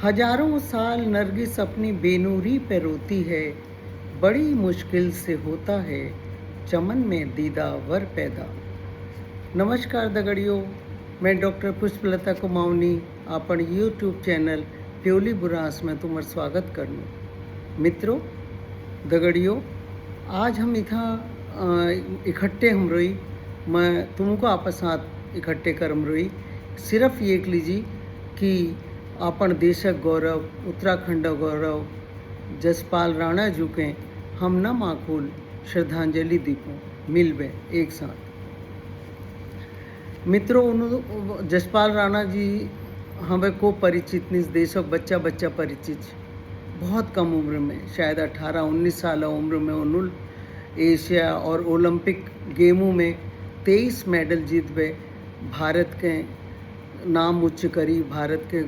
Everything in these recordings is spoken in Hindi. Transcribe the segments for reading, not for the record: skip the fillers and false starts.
हजारों साल नरगिस अपनी बेनूरी पे रोती है, बड़ी मुश्किल से होता है चमन में दीदावर पैदा। नमस्कार दगड़ियों, मैं डॉक्टर पुष्पलता कुमाऊनी अपन यूट्यूब चैनल प्योली बुरास में तुम्हार स्वागत करनू। मित्रों दगड़ियों, आज हम इथा इकट्ठे हम रोई, मैं तुमको आपस साथ इकट्ठे करम रोई सिर्फ ये लीजिए कि अपन देशक गौरव, उत्तराखंड गौरव जसपाल राणा जी के हम न माखूल श्रद्धांजलि दीपों मिलबे एक साथ। मित्रों, जसपाल राणा जी हमें को परिचित नहीं, देशों बच्चा बच्चा परिचित, बहुत कम उम्र में, शायद 18-19 साल उम्र में उन्होंने एशिया और ओलंपिक गेमों में 23 मेडल जीत बे, भारत के नाम उच्च करी, भारत के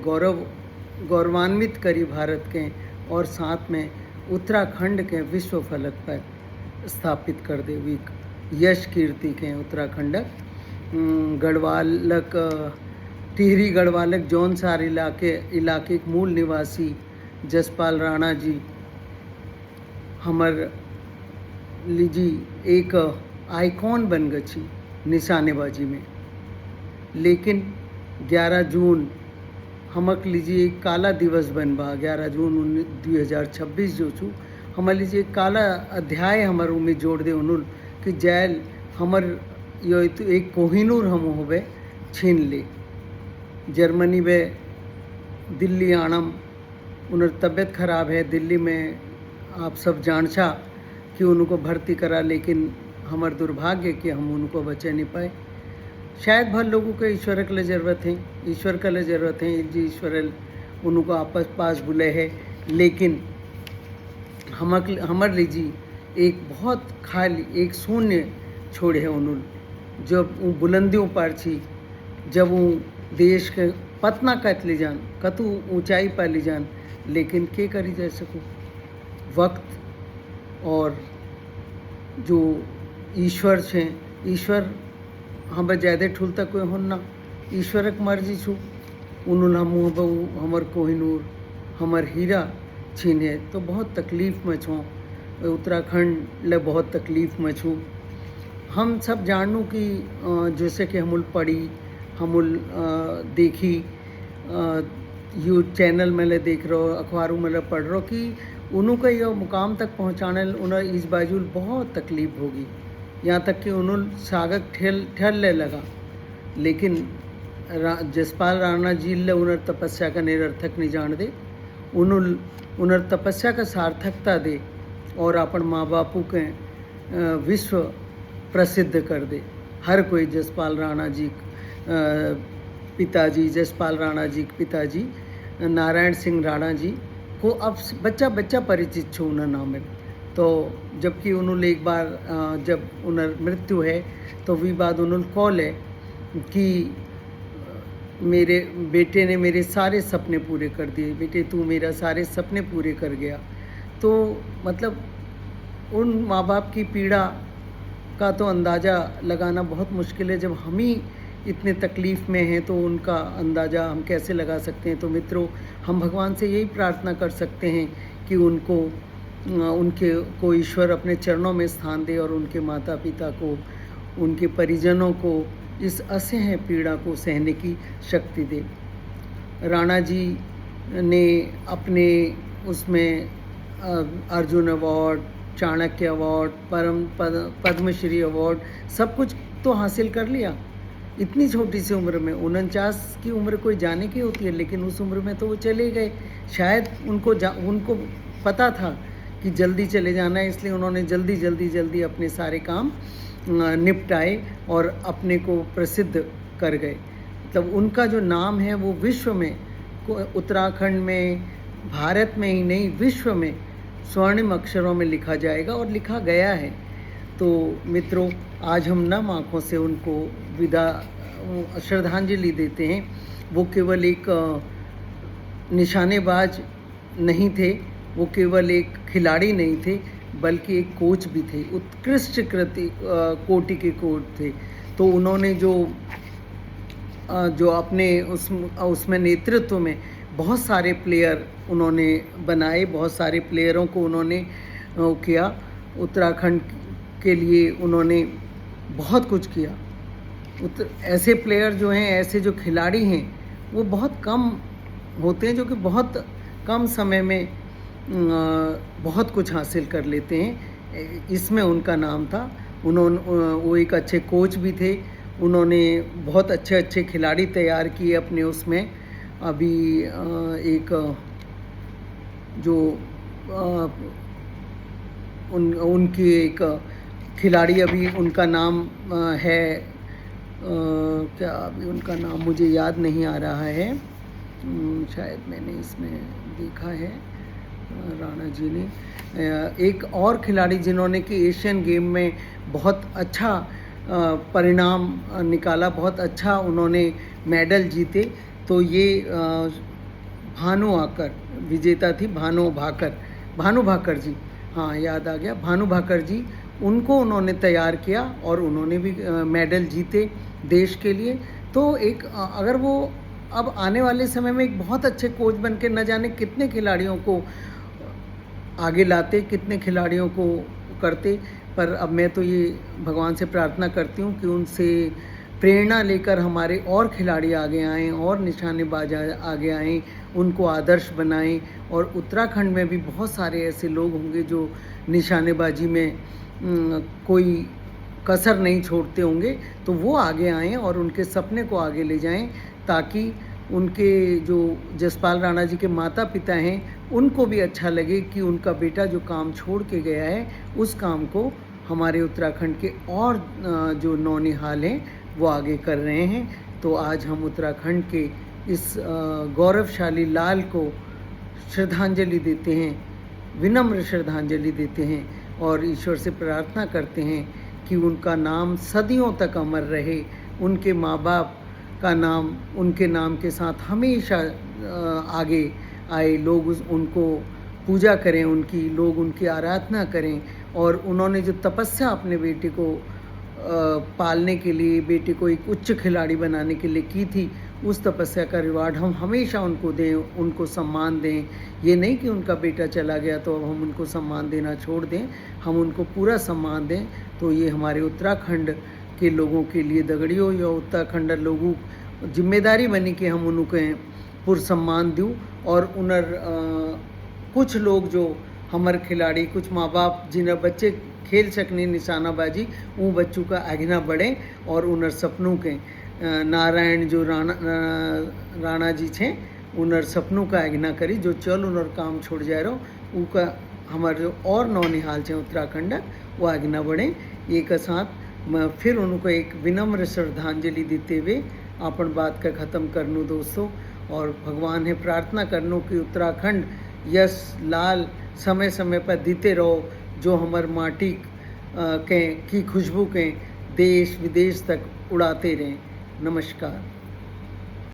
गौरवान्वित करी भारत के, और साथ में उत्तराखंड के विश्व फलक पर स्थापित कर दे वी यश कीर्ति के। उत्तराखंड गढ़वालक टिहरी गढ़वालक जौनसार इलाके के मूल निवासी जसपाल राणा जी हमर लीजी एक आइकॉन बन गई निशानेबाजी में। लेकिन 11 जून हमक लीजिए एक काला दिवस बन बा। 11 जून 2026 जो छू हमार लीजिए एक काला अध्याय हमार उम्मीद जोड़ दे उन्होंने कि जैल हमर यो तो एक कोहिनूर हम होवे छीन ले। जर्मनी में दिल्ली आनम उनर तबीयत खराब है दिल्ली में, आप सब जानछा कि उनको भर्ती करा, लेकिन हमार दुर्भाग्य कि हम उनको बचा नहीं पाए। शायद भर लोगों को ईश्वर के लिए ज़रूरत है, ईश्वर के लिए ज़रूरत है जी, ईश्वर उनको आपस पास बुले है। लेकिन हमर लीजिए एक बहुत खाली एक शून्य छोड़े है उन्होंने, जब वो बुलंदियों पर छी, जब वो देश के पतना कट ले जान, कतु ऊंचाई पर ले जान, लेकिन के करी जा सको। वक्त और जो ईश्वर छे, ईश्वर हम ज़्यादा ठूल तक कोई होना, ईश्वरक मर्जी छू, उन्होंने हमर कोहिनूर हमर हीरा छीने, तो बहुत तकलीफ़ में छूँ। उत्तराखंड ले बहुत तकलीफ़ में छूँ। हम सब जानू कि जैसे कि हमल पढ़ी, हमल देखी, यू चैनल में ले देख रहो, अखबारों में ले पढ़ रहो कि उन्होंने यह मुकाम तक पहुँचाने उन्हें इस बाजू बहुत तकलीफ़ होगी, यहाँ तक कि उन्होंने सागक ठहरने लगा। लेकिन जसपाल राणा जी ले उन्हें तपस्या का निरर्थक नहीं जान दे, उन्हें तपस्या का सार्थकता दे और अपन माँ बापू के विश्व प्रसिद्ध कर दे। हर कोई जसपाल राणा जी पिताजी, जसपाल राणा जी के पिताजी नारायण सिंह राणा जी को अब बच्चा बच्चा परिचित छो उन्हें नाम है। तो जबकि उन्होंने एक बार जब उन्हें मृत्यु है तो वी बाद उन्होंने कॉल है कि मेरे बेटे ने मेरे सारे सपने पूरे कर दिए, बेटे तू मेरा सारे सपने पूरे कर गया। तो मतलब उन माँ बाप की पीड़ा का तो अंदाज़ा लगाना बहुत मुश्किल है। जब हम ही इतने तकलीफ़ में हैं तो उनका अंदाज़ा हम कैसे लगा सकते हैं। तो मित्रों, हम भगवान से यही प्रार्थना कर सकते हैं कि उनके को ईश्वर अपने चरणों में स्थान दे और उनके माता पिता को, उनके परिजनों को इस असह्य पीड़ा को सहने की शक्ति दे। राणा जी ने अपने उसमें Arjun award, Chanakya award, Padmashri award सब कुछ तो हासिल कर लिया इतनी छोटी सी उम्र में। 49 की उम्र कोई जाने की होती है, लेकिन उस उम्र में तो वो चले गए। शायद उनको पता था कि जल्दी चले जाना है, इसलिए उन्होंने जल्दी अपने सारे काम निपटाए और अपने को प्रसिद्ध कर गए। मतलब उनका जो नाम है वो विश्व में, उत्तराखंड में, भारत में ही नहीं विश्व में स्वर्णिम अक्षरों में लिखा जाएगा और लिखा गया है। तो मित्रों, आज हम नम आँखों से उनको श्रद्धांजलि देते हैं। वो केवल एक निशानेबाज नहीं थे, वो केवल एक खिलाड़ी नहीं थे, बल्कि एक कोच भी थे, उत्कृष्ट कोटि के कोच थे। तो उन्होंने जो अपने उसमें नेतृत्व में बहुत सारे प्लेयर उन्होंने बनाए, बहुत सारे प्लेयरों को उन्होंने वो किया। उत्तराखंड के लिए उन्होंने बहुत कुछ किया। ऐसे प्लेयर जो हैं, ऐसे जो खिलाड़ी हैं, वो बहुत कम होते हैं जो कि बहुत कम समय में बहुत कुछ हासिल कर लेते हैं। इसमें उनका नाम था। वो एक अच्छे कोच भी थे। उन्होंने बहुत अच्छे अच्छे खिलाड़ी तैयार किए अपने उसमें। अभी एक जो उनकी एक खिलाड़ी, अभी उनका नाम है क्या, अभी उनका नाम मुझे याद नहीं आ रहा है। शायद मैंने इसमें देखा है राणा जी ने। एक और खिलाड़ी जिन्होंने कि एशियन गेम में बहुत अच्छा परिणाम निकाला, बहुत अच्छा उन्होंने मेडल जीते, तो ये भानु भाकर विजेता थी। भानु भाकर जी, हाँ याद आ गया, भानु भाकर जी। उनको उन्होंने तैयार किया और उन्होंने भी मेडल जीते देश के लिए। तो एक अगर वो अब आने वाले समय में एक बहुत अच्छे कोच बन के न जाने कितने खिलाड़ियों को आगे लाते, कितने खिलाड़ियों को करते। पर अब मैं तो ये भगवान से प्रार्थना करती हूँ कि उनसे प्रेरणा लेकर हमारे और खिलाड़ी आगे आएँ और निशानेबाज आगे आएँ, उनको आदर्श बनाएं। और उत्तराखंड में भी बहुत सारे ऐसे लोग होंगे जो निशानेबाजी में कोई कसर नहीं छोड़ते होंगे, तो वो आगे आएँ और उनके सपने को आगे ले जाएं, ताकि उनके जो जसपाल राणा जी के माता पिता हैं उनको भी अच्छा लगे कि उनका बेटा जो काम छोड़ के गया है उस काम को हमारे उत्तराखंड के और जो नौनिहाल हैं वो आगे कर रहे हैं। तो आज हम उत्तराखंड के इस गौरवशाली लाल को श्रद्धांजलि देते हैं, विनम्र श्रद्धांजलि देते हैं और ईश्वर से प्रार्थना करते हैं कि उनका नाम सदियों तक अमर रहे, उनके माँ बाप का नाम उनके नाम के साथ हमेशा आगे आए, लोग उनको पूजा करें, लोग उनकी आराधना करें। और उन्होंने जो तपस्या अपने बेटे को पालने के लिए, बेटे को एक उच्च खिलाड़ी बनाने के लिए की थी, उस तपस्या का रिवार्ड हम हमेशा उनको दें, उनको सम्मान दें। ये नहीं कि उनका बेटा चला गया तो अब हम उनको सम्मान देना छोड़ दें, हम उनको पूरा सम्मान दें। तो ये हमारे उत्तराखंड के लोगों के लिए, दगड़ियों या उत्तराखंड लोगों जिम्मेदारी बनी कि हम उनको पुर सम्मान दूँ। और कुछ लोग जो हमारे खिलाड़ी, कुछ माँ बाप जिन बच्चे खेल सकने निशानाबाजी, वो बच्चों का आगे बढ़े और उनर सपनों के नारायण जो राणा जी छे उनर सपनों का आज्ञा करी, जो चल उनर काम छोड़ जाए रहो उनका हमारे जो और नौनिहाल छे उत्तराखंड वो आज्ञा बढ़े। एक साथ मैं फिर उनको एक विनम्र श्रद्धांजलि देते हुए अपन बात का ख़त्म करनू दोस्तों। और भगवान है प्रार्थना करनू कि उत्तराखंड यश लाल समय समय पर देते रहो, जो हमार माटी की खुशबू के देश विदेश तक उड़ाते रहें। नमस्कार।